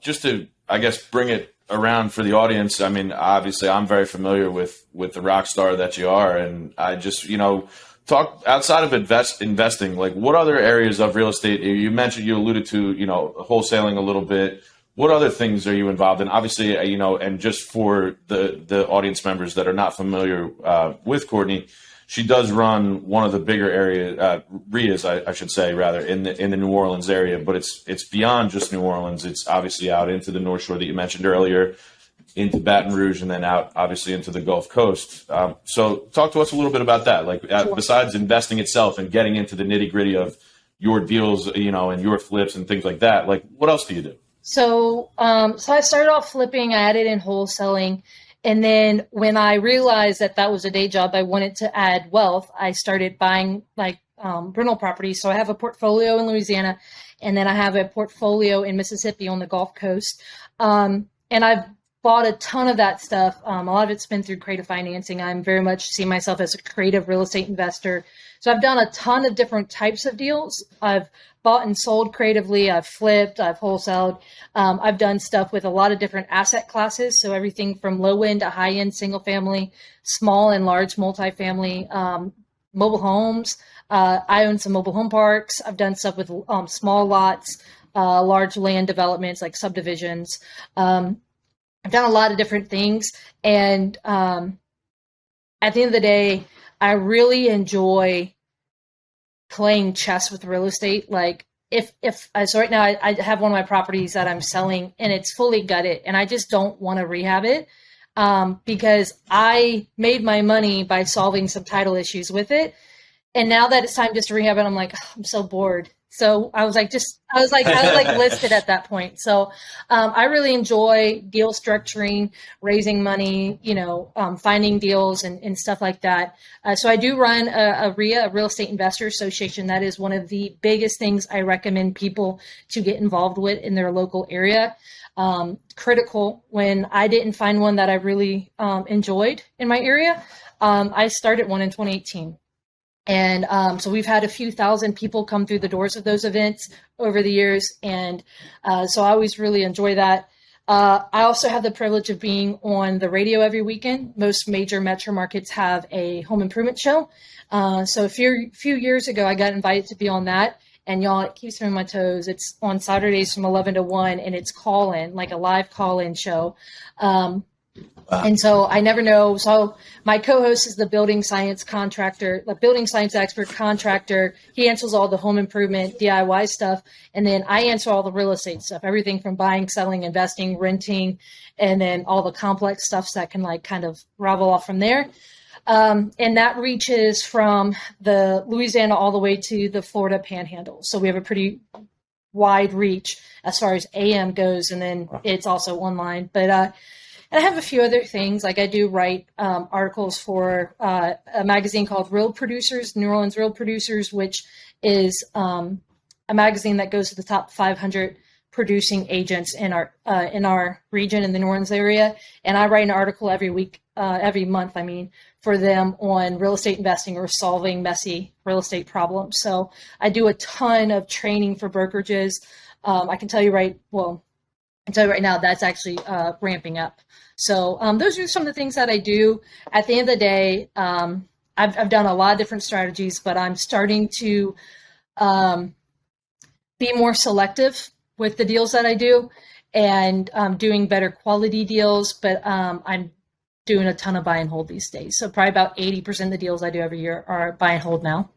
just to, I guess, bring it around for the audience. I mean, obviously, I'm very familiar with the rock star that you are, and I just, talk outside of investing. Like, what other areas of real estate? You alluded to, wholesaling a little bit. What other things are you involved in? Obviously, and just for the audience members that are not familiar with Courtney, she does run one of the bigger areas, RIAs, I should say, rather, in the New Orleans area. But it's beyond just New Orleans. It's obviously out into the North Shore that you mentioned earlier, into Baton Rouge, and then out obviously into the Gulf Coast. So talk to us a little bit about that. Like, besides investing itself and getting into the nitty gritty of your deals, and your flips and things like that. Like, what else do you do? So I started off flipping. I added in wholesaling. And then when I realized that was a day job, I wanted to add wealth. I started buying rental properties. So I have a portfolio in Louisiana, and then I have a portfolio in Mississippi on the Gulf Coast. And I've bought a ton of that stuff. A lot of it's been through creative financing. I'm very much see myself as a creative real estate investor. So I've done a ton of different types of deals. I've bought and sold creatively. I've flipped. I've wholesaled. I've done stuff with a lot of different asset classes. So everything from low end to high end, single family, small and large multifamily, mobile homes. I own some mobile home parks. I've done stuff with small lots, large land developments like subdivisions. I've done a lot of different things. And at the end of the day, I really enjoy playing chess with real estate. Like so right now I have one of my properties that I'm selling and it's fully gutted and I just don't want to rehab it because I made my money by solving some title issues with it. And now that it's time just to rehab it, I'm like, I'm so bored. So I was like listed at that point. So I really enjoy deal structuring, raising money, finding deals and stuff like that. So I do run a RIA, a Real Estate Investor Association. That is one of the biggest things I recommend people to get involved with in their local area. Critical when I didn't find one that I really enjoyed in my area. I started one in 2018. And so we've had a few thousand people come through the doors of those events over the years. And so I always really enjoy that. I also have the privilege of being on the radio every weekend. Most major metro markets have a home improvement show. So a few years ago, I got invited to be on that. And y'all, it keeps me on my toes. It's on Saturdays from 11 to 1, and it's call-in, like a live call-in show. And so I never know. So my co-host is the building science expert contractor. He answers all the home improvement DIY stuff. And then I answer all the real estate stuff, everything from buying, selling, investing, renting, and then all the complex stuffs that can kind of ravel off from there. And that reaches from the Louisiana all the way to the Florida Panhandle. So we have a pretty wide reach as far as AM goes. And then it's also online, but, and I have a few other things, like I do write articles for a magazine called Real Producers, New Orleans Real Producers, which is a magazine that goes to the top 500 producing agents in our region in the New Orleans area. And I write an article every month, for them on real estate investing or solving messy real estate problems. So I do a ton of training for brokerages. I can tell you right now that's actually ramping up. So those are some of the things that I do. At the end of the day, I've done a lot of different strategies, but I'm starting to be more selective with the deals that I do and doing better quality deals. But I'm doing a ton of buy and hold these days. So probably about 80% of the deals I do every year are buy and hold now.